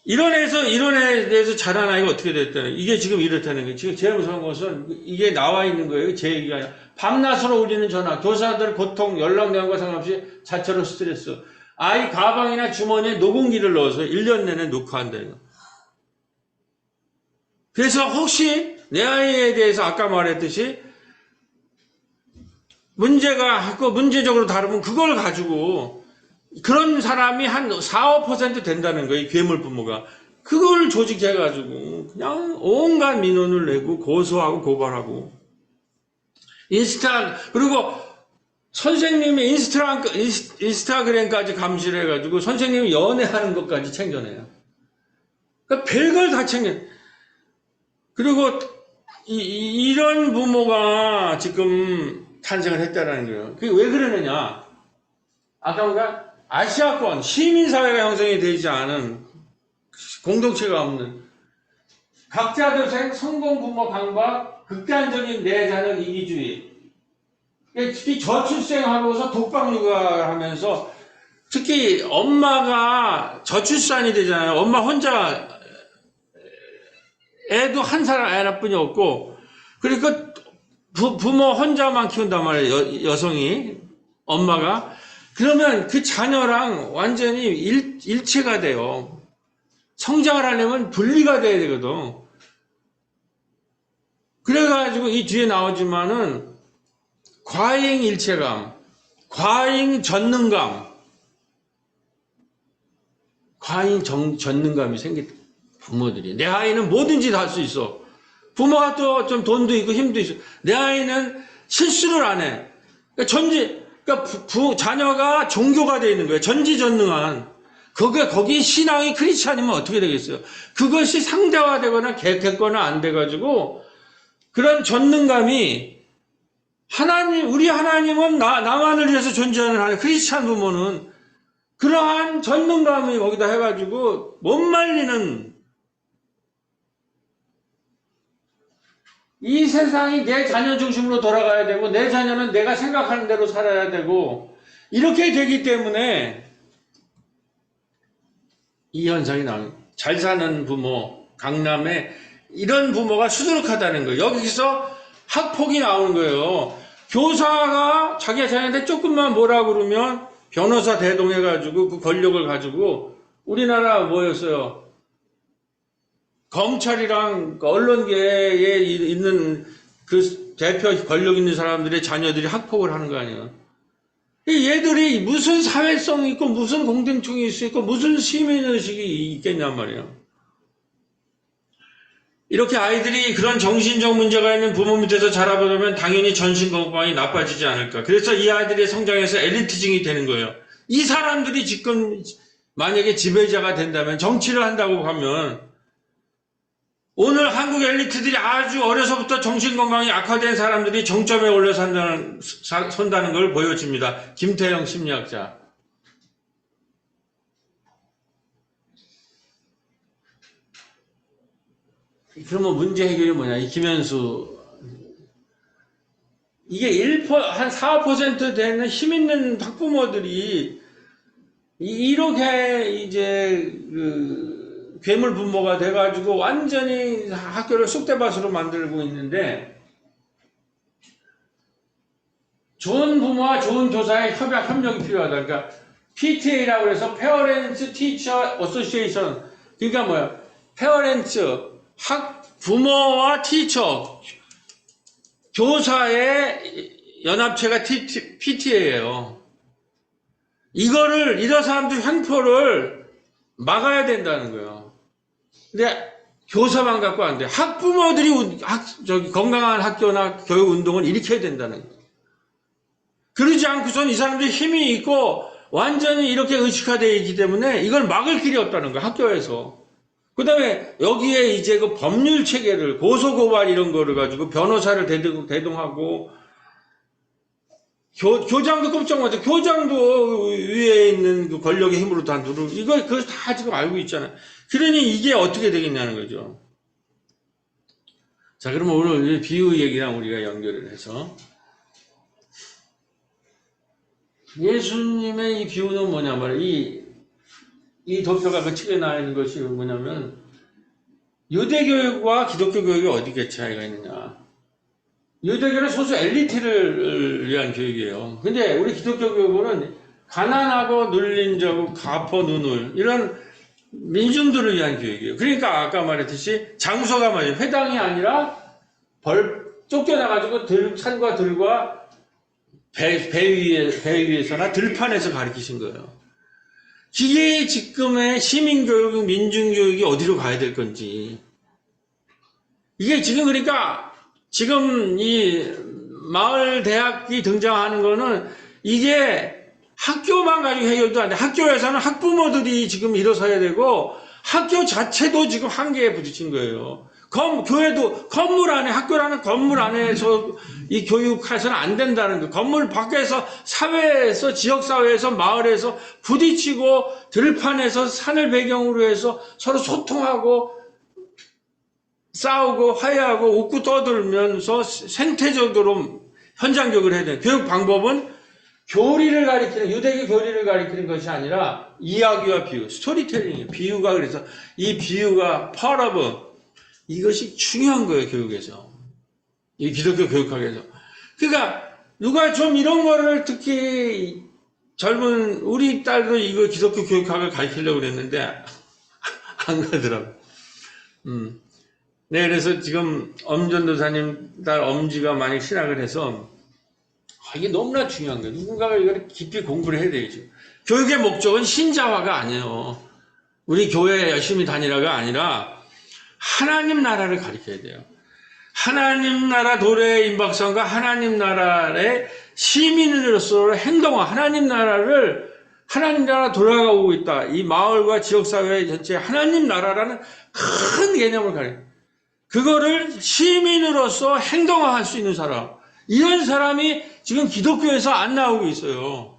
이런 애에 대해서 자란 아이가 어떻게 됐다는 이게 지금 이렇다는 거예요. 지금 제일 무서운 것은 이게 나와 있는 거예요. 제 얘기가 아니라 밤낮으로 울리는 전화, 교사들 고통, 연락 내용과 상관없이 자체로 스트레스. 아이 가방이나 주머니에 녹음기를 넣어서 1년 내내 녹화한다요. 그래서 혹시 내 아이에 대해서 아까 말했듯이 문제가 있고 문제적으로 다루면 그걸 가지고 그런 사람이 한 4, 5% 된다는 거예요. 괴물 부모가. 그걸 조직해가지고 그냥 온갖 민원을 내고 고소하고 고발하고 그리고 선생님이 인스타그램까지 감시를 해가지고 선생님이 연애하는 것까지 챙겨내요. 그러니까 별걸 다 챙겨. 그리고 이런 부모가 지금 탄생을 했다는 거예요. 그게 왜 그러느냐? 아까 우리가 아시아권 시민사회가 형성이 되지 않은 공동체가 없는 각자 도생 성공 부모 강박 극단적인 내 자녀 이기주의 특히 저출생하고서 독박 육아하면서 특히 엄마가 저출산이 되잖아요. 엄마 혼자 애도 한 사람 애 하나뿐이 없고 그러니까 부모 혼자만 키운단 말이에요. 여성이 엄마가 그러면 그 자녀랑 완전히 일체가 돼요. 성장을 하려면 분리가 돼야 되거든. 그래가지고 이 뒤에 나오지만은 과잉 일체감, 과잉 전능감, 과잉 전능감이 생긴 부모들이. 내 아이는 뭐든지 다 할 수 있어. 부모가 또 좀 돈도 있고 힘도 있어. 내 아이는 실수를 안 해. 그러니까 자녀가 종교가 되어 있는 거예요. 전지전능한. 거기 신앙이 크리스찬이면 어떻게 되겠어요? 그것이 상대화되거나 객거나 안 돼가지고 그런 전능감이 우리 하나님은 나만을 위해서 존재하는 하나님, 크리스찬 부모는 그러한 전능감이 거기다 해가지고 못 말리는 이 세상이 내 자녀 중심으로 돌아가야 되고 내 자녀는 내가 생각하는 대로 살아야 되고 이렇게 되기 때문에 이 현상이 나와요. 잘 사는 부모, 강남에 이런 부모가 수두룩하다는 거예요. 여기서 학폭이 나오는 거예요. 교사가 자기 자녀한테 조금만 뭐라 그러면 변호사 대동해가지고 그 권력을 가지고 우리나라 뭐였어요? 검찰이랑 언론계에 있는 그 대표 권력 있는 사람들의 자녀들이 학폭을 하는 거 아니에요. 얘들이 무슨 사회성이 있고 무슨 공동충이 있고 무슨 시민의식이 있겠냔 말이에요. 이렇게 아이들이 그런 정신적 문제가 있는 부모 밑에서 자라보면 당연히 전신 건강이 나빠지지 않을까. 그래서 이 아이들의 성장에서 엘리트층이 되는 거예요. 이 사람들이 지금 만약에 지배자가 된다면, 정치를 한다고 하면 오늘 한국 엘리트들이 아주 어려서부터 정신건강이 악화된 사람들이 정점에 올려 선다는 걸 보여줍니다. 김태형 심리학자. 그러면 문제 해결이 뭐냐? 이 김현수. 이게 한 4% 되는 힘 있는 학부모들이 이렇게 이제 괴물 부모가 돼가지고 완전히 학교를 쑥대밭으로 만들고 있는데, 좋은 부모와 좋은 교사의 협력이 필요하다. 그러니까 PTA라고 해서 Parents Teacher Association. 그러니까 뭐야? Parents, 부모와 티처, 교사의 연합체가 PTA예요. 이런 사람들 횡포를 막아야 된다는 거예요. 근데 교사만 갖고 안 돼. 학부모들이 건강한 학교나 교육 운동을 일으켜야 된다는 거예요. 그러지 않고선 이 사람들이 힘이 있고 완전히 이렇게 의식화되어 있기 때문에 이걸 막을 길이 없다는 거예요. 학교에서. 그 다음에 여기에 이제 그 법률 체계를, 고소고발 이런 거를 가지고 변호사를 대동하고, 교장도 꼼짝 못해. 교장도 위에 있는 그 권력의 힘으로 다 그걸 다 지금 알고 있잖아요. 그러니 이게 어떻게 되겠냐는 거죠. 자, 그러면 오늘 비유 얘기랑 우리가 연결을 해서, 예수님의 이 비유는 뭐냐 말이에요. 이 도표가 그 책에 나와 있는 것이 뭐냐면, 유대교육과 기독교 교육이 어디게 차이가 있느냐. 유대교는 소수 엘리트를 위한 교육이에요. 근데 우리 기독교 교육은 가난하고 눌린 자, 가포, 누눌, 이런 민중들을 위한 교육이에요. 그러니까 아까 말했듯이 장소가 뭐예요? 회당이 아니라 쫓겨나가지고 산과 들과 배 위에서나 들판에서 가르치신 거예요. 이게 지금의 시민교육, 민중교육이 어디로 가야 될 건지. 이게 지금 그러니까 지금 이 마을 대학이 등장하는 거는 이게 학교만 가지고 해결도 안 돼. 학교에서는 학부모들이 지금 일어서야 되고 학교 자체도 지금 한계에 부딪힌 거예요. 교회도 건물 안에, 학교라는 건물 안에서 이 교육해서는 안 된다는 거. 건물 밖에서, 사회에서, 지역사회에서, 마을에서 부딪히고 들판에서 산을 배경으로 해서 서로 소통하고 싸우고 화해하고 웃고 떠들면서 생태적으로 현장 교육을 해야 돼요. 교육 방법은 교리를 가리키는, 유대교 교리를 가리키는 것이 아니라 이야기와 비유, 스토리텔링이에요. 비유가, 그래서 이 비유가 파라블, 이것이 중요한 거예요, 교육에서. 이 기독교 교육학에서. 그러니까, 누가 좀 이런 거를 특히 젊은, 우리 딸도 이거 기독교 교육학을 가르치려고 그랬는데, 안 가더라고. 네, 그래서 지금 엄전도사님 딸 엄지가 만약 신학을 해서, 이게 너무나 중요한 거예요. 누군가가 이걸 깊이 공부를 해야 되겠죠. 교육의 목적은 신자화가 아니에요. 우리 교회에 열심히 다니라가 아니라, 하나님 나라를 가르쳐야 돼요. 하나님 나라 도래의 임박성과 하나님 나라의 시민으로서 행동화, 하나님 나라 돌아가고 있다. 이 마을과 지역사회 전체에 하나님 나라라는 큰 개념을 가르쳐요. 그거를 시민으로서 행동화할 수 있는 사람. 이런 사람이 지금 기독교에서 안 나오고 있어요.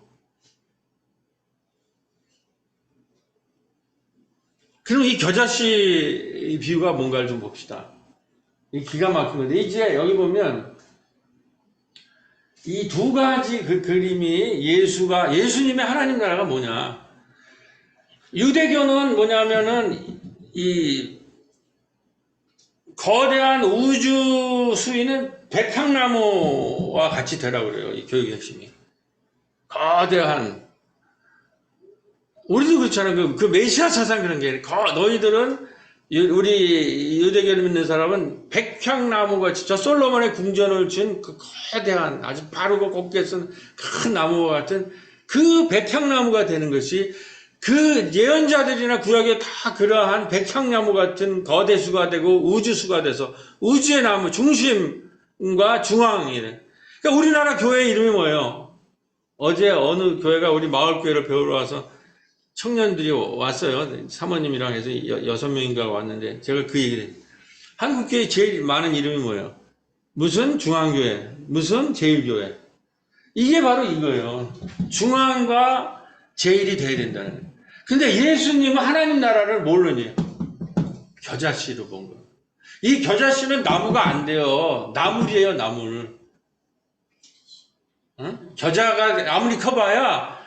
그럼 이 겨자씨 비유가 뭔가를 좀 봅시다. 이 기가 막힌 건데, 이제 여기 보면 이 두 가지 그 그림이 예수님의 하나님 나라가 뭐냐. 유대교는 뭐냐면은 이 거대한 우주 수위는 백향나무와 같이 되라고 그래요. 이 교육의 핵심이. 거대한. 우리도 그렇잖아요. 그 메시아 사상 그런 게. 너희들은, 우리 유대교를 믿는 사람은 백향나무같이 저 솔로몬의 궁전을 준 그 거대한 아주 바르고 곱게 쓴 큰 나무와 같은 그 백향나무가 되는 것이 그 예언자들이나 구약에 다 그러한 백향나무 같은 거대수가 되고 우주수가 돼서 우주의 나무 중심과 중앙이래. 그러니까 우리나라 교회 이름이 뭐예요? 어제 어느 교회가 우리 마을교회를 배우러 와서 청년들이 왔어요. 사모님이랑 해서 6명인가 왔는데 제가 그 얘기를 해요. 한국교회 제일 많은 이름이 뭐예요? 무슨 중앙교회, 무슨 제일교회. 이게 바로 이거예요. 중앙과 제일이 돼야 된다는 거예요. 근데 예수님은 하나님 나라를 뭘로 냐 겨자씨로 본 거예요. 이 겨자씨는 나무가 안 돼요. 나물이에요, 나물. 겨자가 아무리 커봐야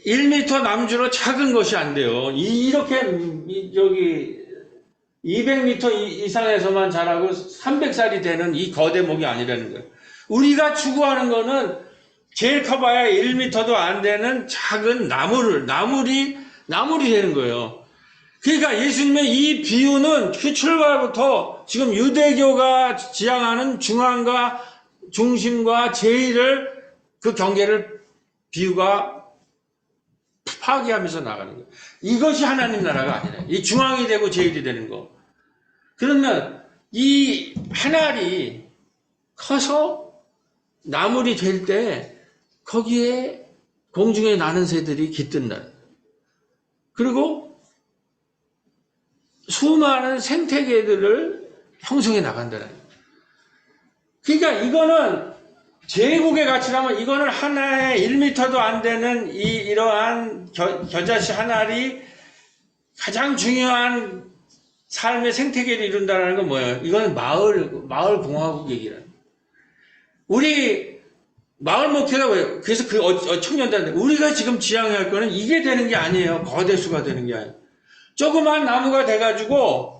1m 남주로 작은 것이 안 돼요. 이렇게 여기 200m 이상에서만 자라고 300살이 되는 이 거대목이 아니라는 거예요. 우리가 추구하는 거는 제일 커봐야 1m도 안 되는 작은 나물이 되는 거예요. 그러니까 예수님의 이 비유는 그 출발부터 지금 유대교가 지향하는 중앙과 중심과 제일을 그 경계를 비유가 파괴하면서 나가는 거예요. 이것이 하나님 나라가 아니라 이 중앙이 되고 제일이 되는 거. 그러면 이 한 알이 커서 나물이 될 때 거기에 공중에 나는 새들이 깃든다. 그리고 수많은 생태계들을 형성해 나간다는 거예요. 그러니까 이거는 제국의 가치라면 이거는 하나의 1m도 안 되는 이러한 겨자씨 한 알이 가장 중요한 삶의 생태계를 이룬다는 건 뭐예요? 이건 마을 공화국 얘기라는 거예요. 우리 마을 목회가 왜요? 그래서 그 청년들한테 우리가 지금 지향해야 할 거는 이게 되는 게 아니에요. 거대수가 되는 게 아니에요. 조그만 나무가 돼가지고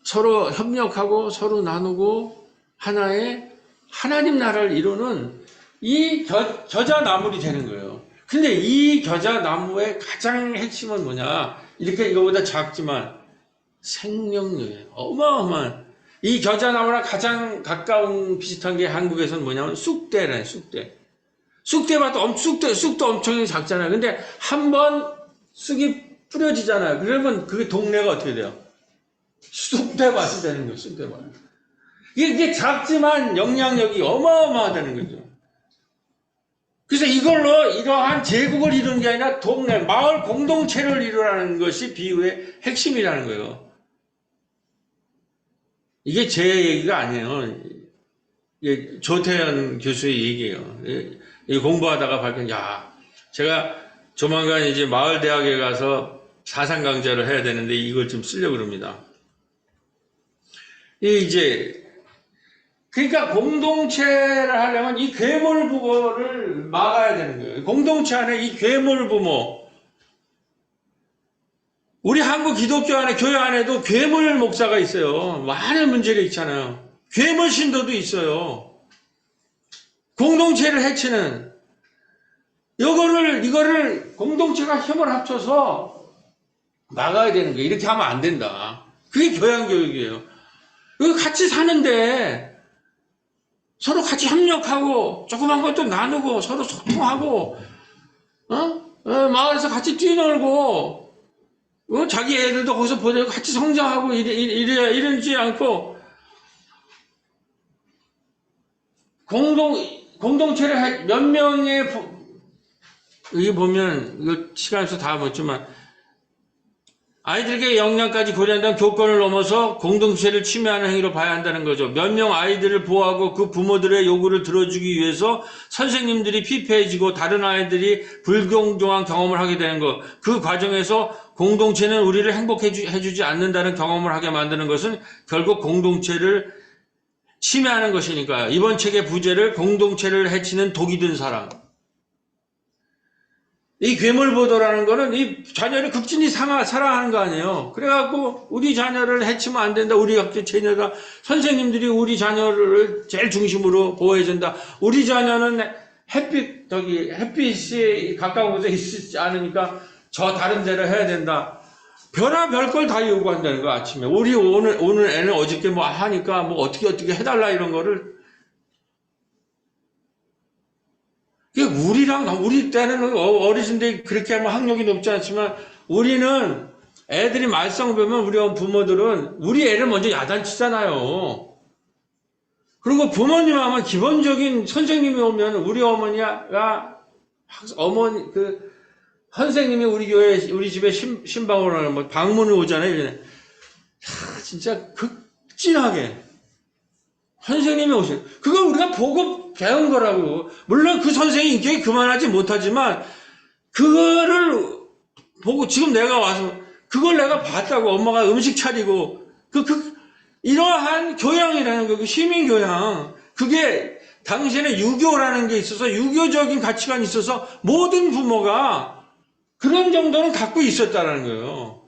서로 협력하고 서로 나누고 하나의 하나님 나라를 이루는 이 겨자나물이 되는 거예요. 근데 이 겨자나무의 가장 핵심은 뭐냐? 이렇게 이거보다 작지만 생명력이에요. 어마어마한. 이 겨자나무랑 가장 가까운 비슷한 게 한국에서는 뭐냐면 쑥대라는 쑥대. 쑥도 엄청 작잖아요. 근데 한번 쑥이 뿌려지잖아요. 그러면 그 동네가 어떻게 돼요? 쑥대밭이 되는 거예요. 쑥대밭. 이게 작지만 영향력이 어마어마하다는 거죠. 그래서 이걸로 이러한 제국을 이루는 게 아니라 동네, 마을 공동체를 이루라는 것이 비유의 핵심이라는 거예요. 이게 제 얘기가 아니에요. 조태현 교수의 얘기예요. 공부하다가 발견, 제가 조만간 이제 마을대학에 가서 사상 강좌를 해야 되는데 이걸 좀 쓰려고 그럽니다. 그러니까 공동체를 하려면 이 괴물부모를 막아야 되는 거예요. 공동체 안에 이 괴물부모. 우리 한국 기독교 안에, 교회 안에도 괴물 목사가 있어요. 많은 문제가 있잖아요. 괴물 신도도 있어요. 공동체를 해치는. 이거를 공동체가 힘을 합쳐서 막아야 되는 거예요. 이렇게 하면 안 된다. 그게 교양교육이에요. 여기 같이 사는데 서로 같이 협력하고 조그만 것도 나누고 서로 소통하고 마을에서 같이 뛰놀고 자기 애들도 거기서 보내고 같이 성장하고 이러지 않고 공동체를 몇 명의 여기 보면 이거 시간에서 다 묻지만 아이들에게 영양까지 고려한다는 교권을 넘어서 공동체를 침해하는 행위로 봐야 한다는 거죠. 몇 명 아이들을 보호하고 그 부모들의 요구를 들어주기 위해서 선생님들이 피폐해지고 다른 아이들이 불공정한 경험을 하게 되는 것. 그 과정에서 공동체는 우리를 행복해 주지 않는다는 경험을 하게 만드는 것은 결국 공동체를 침해하는 것이니까요. 이번 책의 부제를 공동체를 해치는 독이 든 사랑. 이 괴물보도라는 거는 이 자녀를 극진히 사랑하는 거 아니에요. 그래갖고 우리 자녀를 해치면 안 된다. 우리 학교 자녀가 선생님들이 우리 자녀를 제일 중심으로 보호해준다. 우리 자녀는 햇빛이 가까운 곳에 있지 않으니까 저 다른 데를 해야 된다. 별의별 걸 다 요구한다는 거 아침에. 우리 오늘 애는 어저께 뭐 하니까 뭐 어떻게 해달라 이런 거를. 우리 때는 어르신들이 그렇게 하면 학력이 높지 않지만 우리는 애들이 말썽 보면 우리 부모들은 우리 애를 먼저 야단치잖아요. 그리고 부모님 하면 기본적인 선생님이 오면 우리 어머니가 선생님이 우리 집에 신방으로 뭐 방문을 오잖아요. 진짜 극진하게 선생님이 오세요. 그거 우리가 보고 배운 거라고. 물론 그 선생이 인격이 그만하지 못하지만 그거를 보고 지금 내가 와서 그걸 내가 봤다고. 엄마가 음식 차리고 이러한 교양이라는 거, 그 시민 교양, 그게 당시에는 유교라는 게 있어서 유교적인 가치관이 있어서 모든 부모가 그런 정도는 갖고 있었다는 거예요.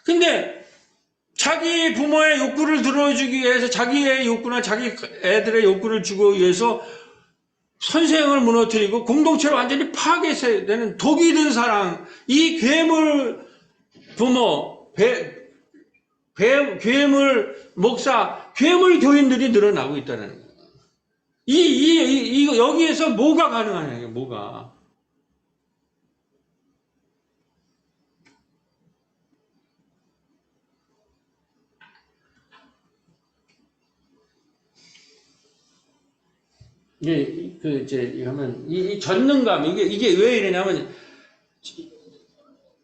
근데 자기 부모의 욕구를 들어주기 위해서 자기의 욕구나 자기 애들의 욕구를 주기 위해서 선생을 무너뜨리고 공동체를 완전히 파괴되는 독이 든 사랑, 이 괴물 부모, 괴물 목사, 괴물 교인들이 늘어나고 있다는 거예요. 여기에서 뭐가 가능하냐, 뭐가. 이 전능감, 이게 왜 이러냐면,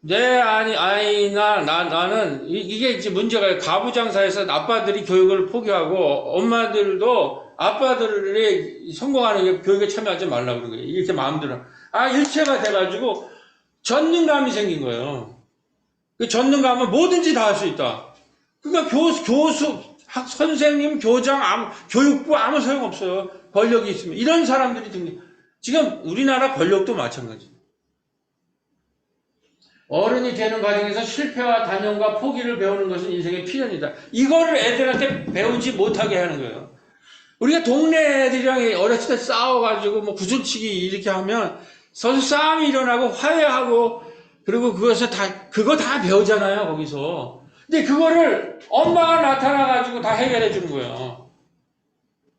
내 아이나 나는, 이게 이제 문제가 가부장사에서 아빠들이 교육을 포기하고, 엄마들도 아빠들이 성공하는 교육에 참여하지 말라고 그러는 거예요. 이렇게 마음대로. 일체가 돼가지고, 전능감이 생긴 거예요. 그 전능감은 뭐든지 다 할 수 있다. 그러니까 교수, 선생님, 교장, 교육부 아무 소용없어요. 권력이 있으면. 이런 사람들이 지금 우리나라 권력도 마찬가지. 어른이 되는 과정에서 실패와 단연과 포기를 배우는 것은 인생의 필연이다. 이거를 애들한테 배우지 못하게 하는 거예요. 우리가 동네 애들이랑 어렸을 때 싸워가지고 뭐 구슬치기 이렇게 하면 서로 싸움이 일어나고 화해하고 그리고 그거 다 배우잖아요, 거기서. 근데 그거를 엄마가 나타나가지고 다 해결해 주는 거예요.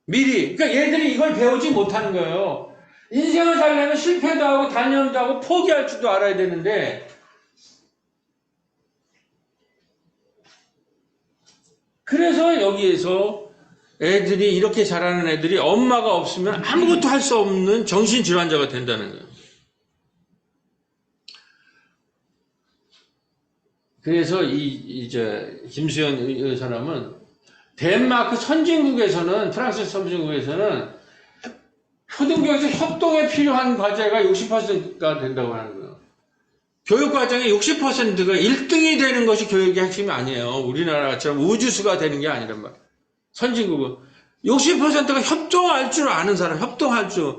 미리. 그러니까 얘들이 이걸 배우지 못하는 거예요. 인생을 살려면 실패도 하고 단련도 하고 포기할 줄도 알아야 되는데 그래서 여기에서 애들이 이렇게 자라는 애들이 엄마가 없으면 아무것도 할 수 없는 정신질환자가 된다는 거예요. 그래서 김수현 이 사람은 덴마크 선진국에서는, 프랑스 선진국에서는 초등교육에서 협동에 필요한 과제가 60%가 된다고 하는 거예요. 교육과정의 60%가 1등이 되는 것이 교육의 핵심이 아니에요. 우리나라처럼 우주수가 되는 게 아니란 말이에요. 선진국은. 60%가 협동할 줄 아는 사람, 협동할 줄.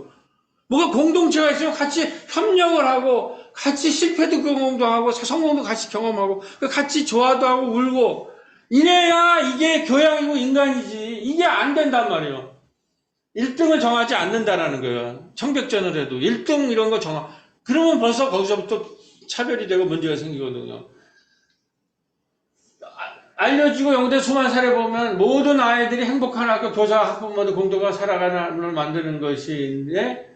뭐가 공동체가 있으면 같이 협력을 하고, 같이 실패도 경험도 하고, 성공도 같이 경험하고, 같이 좋아도 하고, 울고, 이래야 이게 교양이고 인간이지. 이게 안 된단 말이에요. 1등을 정하지 않는다라는 거예요. 청백전을 해도. 1등 이런 거 그러면 벌써 거기서부터 차별이 되고 문제가 생기거든요. 알려지고 연구된 수많은 사례 보면 모든 아이들이 행복한 학교, 교사, 학부모들 공동으로 살아가는 학교를 만드는 것인데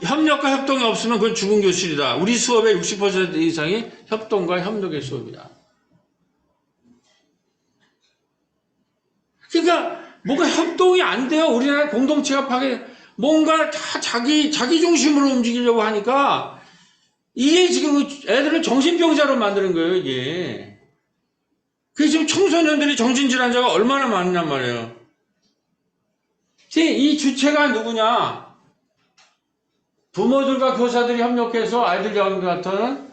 협력과 협동이 없으면 그건 죽은 교실이다. 우리 수업의 60% 이상이 협동과 협력의 수업이다. 그러니까 뭔가 협동이 안 돼요. 우리나라 공동체가 뭔가 다 자기 중심으로 움직이려고 하니까 이게 지금 애들을 정신병자로 만드는 거예요, 이게. 그게 지금 청소년들이 정신질환자가 얼마나 많냔 말이에요. 이 주체가 누구냐? 부모들과 교사들이 협력해서 아이들 양육하는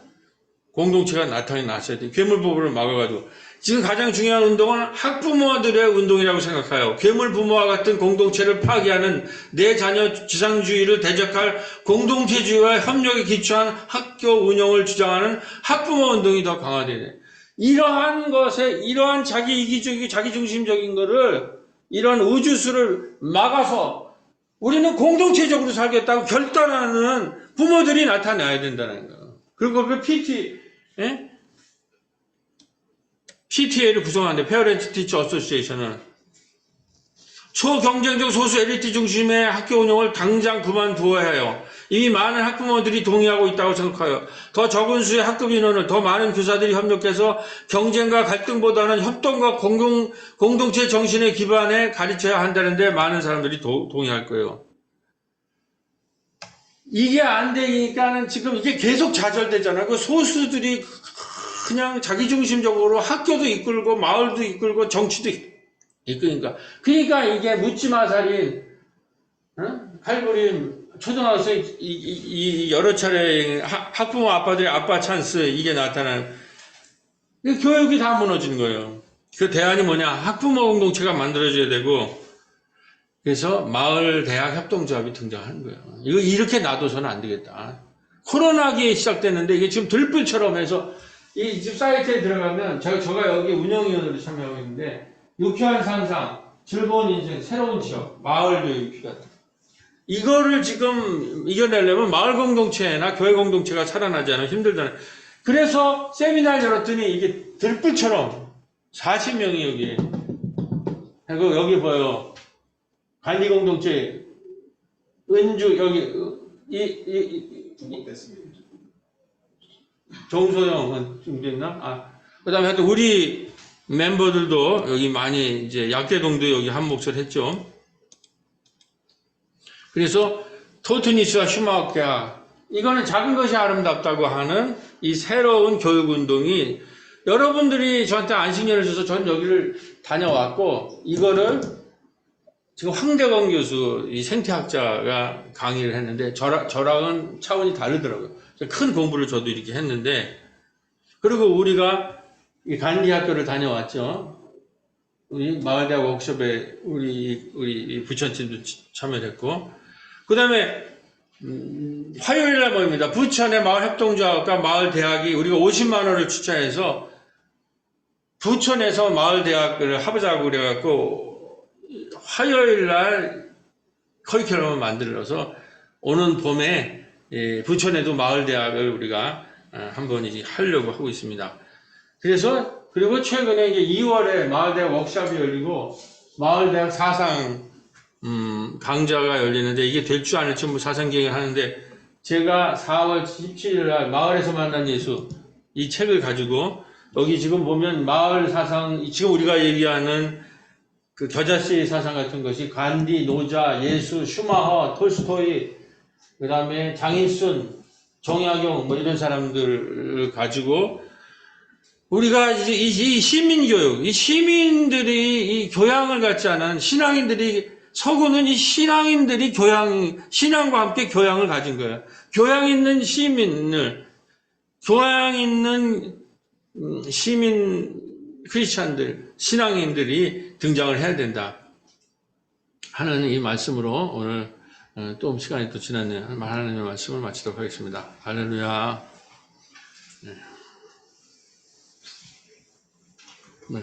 공동체가 나타났어야 돼요. 괴물부부를 막아가지고. 지금 가장 중요한 운동은 학부모들의 운동이라고 생각해요. 괴물부모와 같은 공동체를 파괴하는 내 자녀 지상주의를 대적할 공동체주의와 협력에 기초한 학교 운영을 주장하는 학부모 운동이 더 강화돼야 돼요. 이러한 것에, 이러한 자기 이기적이고 자기중심적인 거를, 이런 우주수를 막아서 우리는 공동체적으로 살겠다고 결단하는 부모들이 나타나야 된다는 거예요. 그리고 그 PTA를 구성하는데, Parent Teacher Association은 초경쟁적 소수 엘리트 중심의 학교 운영을 당장 그만두어야 해요. 이미 많은 학부모들이 동의하고 있다고 생각해요. 더 적은 수의 학급 인원을 더 많은 교사들이 협력해서 경쟁과 갈등보다는 협동과 공동체 정신에 기반해 가르쳐야 한다는데 많은 사람들이 동의할 거예요. 이게 안 되니까는 지금 이게 계속 좌절되잖아요. 그 소수들이 그냥 자기중심적으로 학교도 이끌고 마을도 이끌고 정치도 이끌니까. 그러니까 이게 묻지마살인 칼부림 초등학생 여러 차례 학부모 아빠들의 아빠 찬스 이게 나타나는 교육이 다 무너지는 거예요. 그 대안이 뭐냐? 학부모 공동체가 만들어져야 되고 그래서 마을 대학 협동조합이 등장하는 거예요. 이거 이렇게 놔둬서는 안 되겠다. 코로나기에 시작됐는데 이게 지금 들불처럼 해서 이 집 사이트에 들어가면 제가 여기 운영위원으로 참여하고 있는데 유쾌한 상상, 즐거운 인생, 새로운 지역, 마을 교육기관 이거를 지금 이겨내려면 마을 공동체나 교회 공동체가 살아나지 않으면 힘들잖아요. 그래서 세미나를 열었더니 이게 들불처럼 40명이 여기 그리고 여기 보여 관리 공동체 은주 여기 중복됐습니다. 정소영은 준비했나? 그 다음에 하여튼 우리 멤버들도 여기 많이 이제 약대동도 여기 한 몫을 했죠. 그래서 토트니스와 슈마케아 이거는 작은 것이 아름답다고 하는 이 새로운 교육운동이 여러분들이 저한테 안식년을 줘서 전 여기를 다녀왔고 이거를 지금 황대건 교수 이 생태학자가 강의를 했는데 저랑은 차원이 다르더라고요. 큰 공부를 저도 이렇게 했는데 그리고 우리가 이 간디 학교를 다녀왔죠. 우리 마을대학 워크숍에 우리 부천팀도 참여했고 그 다음에 화요일날 모입니다. 부천의 마을협동조합과 마을대학이 우리가 50만 원을 추천해서 부천에서 마을대학을 하자고 그래갖고 화요일날 커리큘럼을 만들어서 오는 봄에 부천에도 마을대학을 우리가 한번 이제 하려고 하고 있습니다. 그래서 그리고 최근에 이제 2월에 마을대학 워크숍이 열리고 마을대학 사상 강좌가 열리는데 이게 될 줄 알지 뭐 사상 기획을 하는데 제가 4월 17일 날 마을에서 만난 예수 이 책을 가지고 여기 지금 보면 마을 사상 지금 우리가 얘기하는 그 겨자씨 사상 같은 것이 간디, 노자, 예수, 슈마허, 톨스토이 그 다음에 장일순, 정약용 뭐 이런 사람들을 가지고 우리가 이제 이 시민교육, 이 시민들이 이 교양을 갖지 않은 신앙인들이 서구는 이 신앙인들이 신앙과 함께 교양을 가진 거예요. 교양 있는 시민을, 교양 있는 시민 크리스찬들, 신앙인들이 등장을 해야 된다 하는 이 말씀으로 오늘 또 시간이 또 지났네요. 하나님의 말씀을 마치도록 하겠습니다. 할렐루야. 네.